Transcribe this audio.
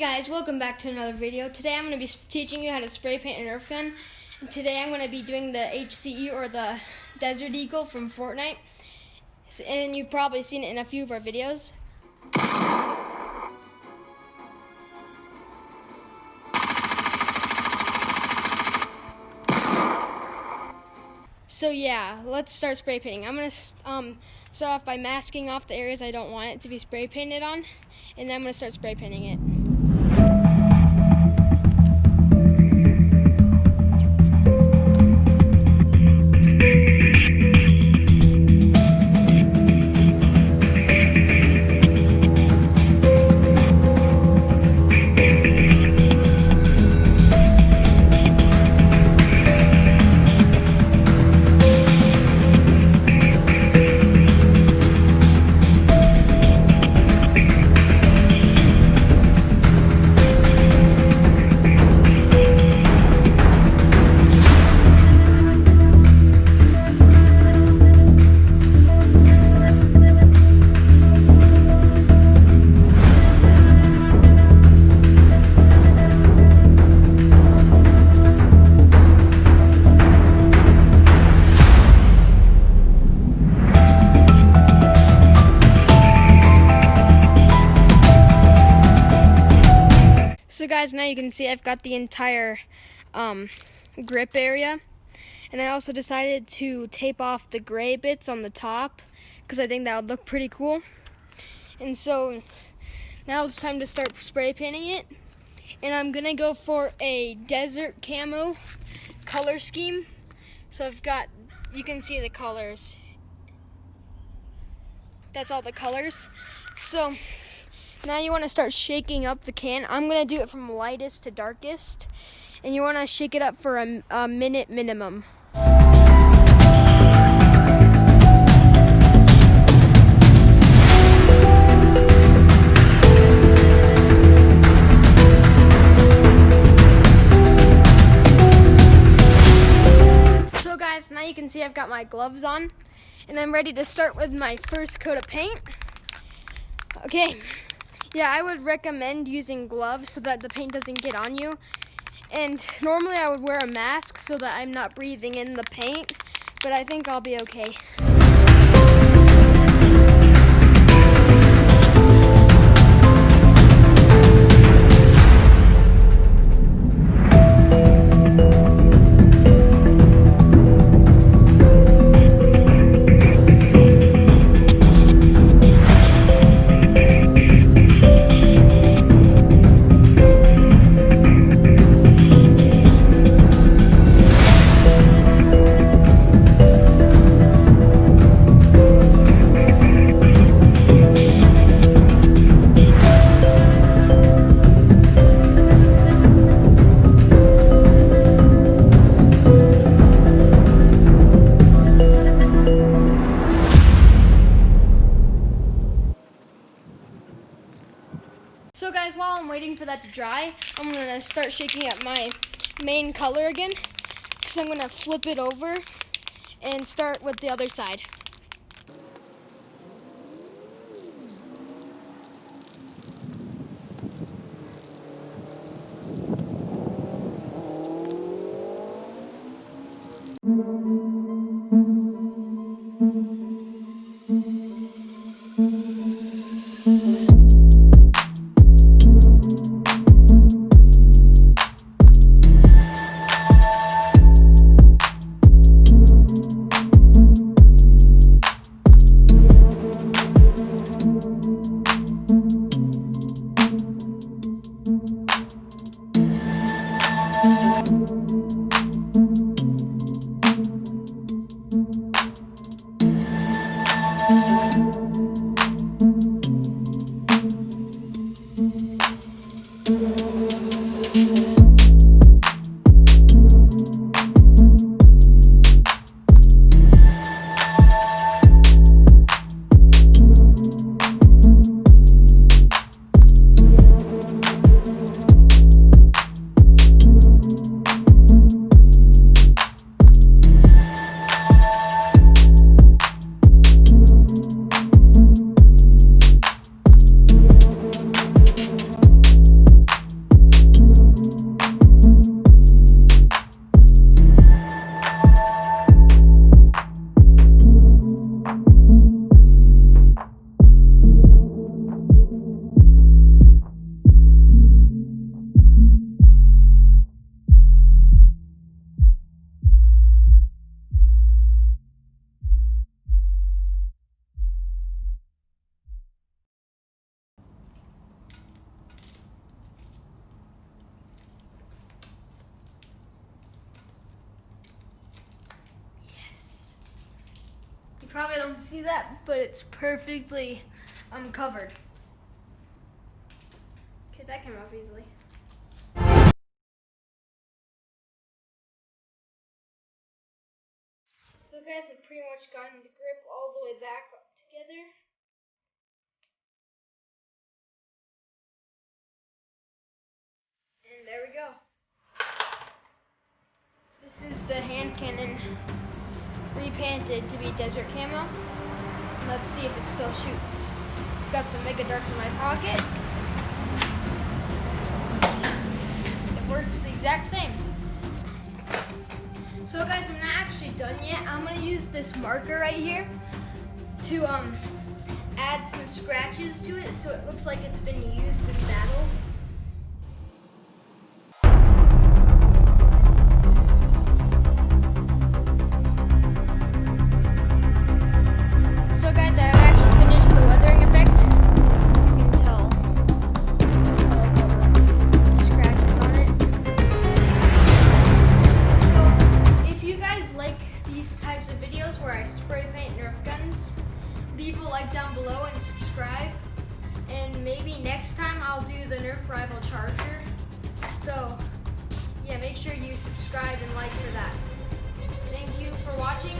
guys, welcome back to another video. Today I'm going to be teaching you how to spray paint a Nerf gun. And today I'm going to be doing the HCE or the Desert Eagle from Fortnite. And you've probably seen it in a few of our videos. So yeah, let's start spray painting. I'm going to start off by masking off the areas I don't want it to be spray painted on. And then I'm going to start spray painting it. So guys, now you can see I've got the entire grip area, and I also decided to tape off the gray bits on the top because I think that would look pretty cool. And so now it's time to start spray painting it, and I'm gonna go for a desert camo color scheme. So I've got, you can see the colors, that's all the colors. So now you want to start shaking up the can. I'm going to do it from lightest to darkest. And you want to shake it up for a minute minimum. So guys, now you can see I've got my gloves on. And I'm ready to start with my first coat of paint. Okay. Yeah, I would recommend using gloves so that the paint doesn't get on you. And normally I would wear a mask so that I'm not breathing in the paint, but I think I'll be okay. So guys, while I'm waiting for that to dry, I'm going to start shaking up my main color again, because I'm going to flip it over and start with the other side. probably don't see that, but it's perfectly covered. Okay, that came off easily. So guys, I've pretty much gotten the grip all the way back up together. And there we go. This is the hand cannon repainted to be desert camo. Let's see if it still shoots. I've got some mega darts in my pocket. It works the exact same. So guys, I'm not actually done yet. I'm gonna use this marker right here to add some scratches to it so it looks like it's been used in battle. So guys, I have actually finished the weathering effect. You can tell the scratches on it. So if you guys like these types of videos where I spray paint Nerf guns, leave a like down below and subscribe. And maybe next time I'll do the Nerf rival charger. So yeah, make sure you subscribe and like for that. Thank you for watching.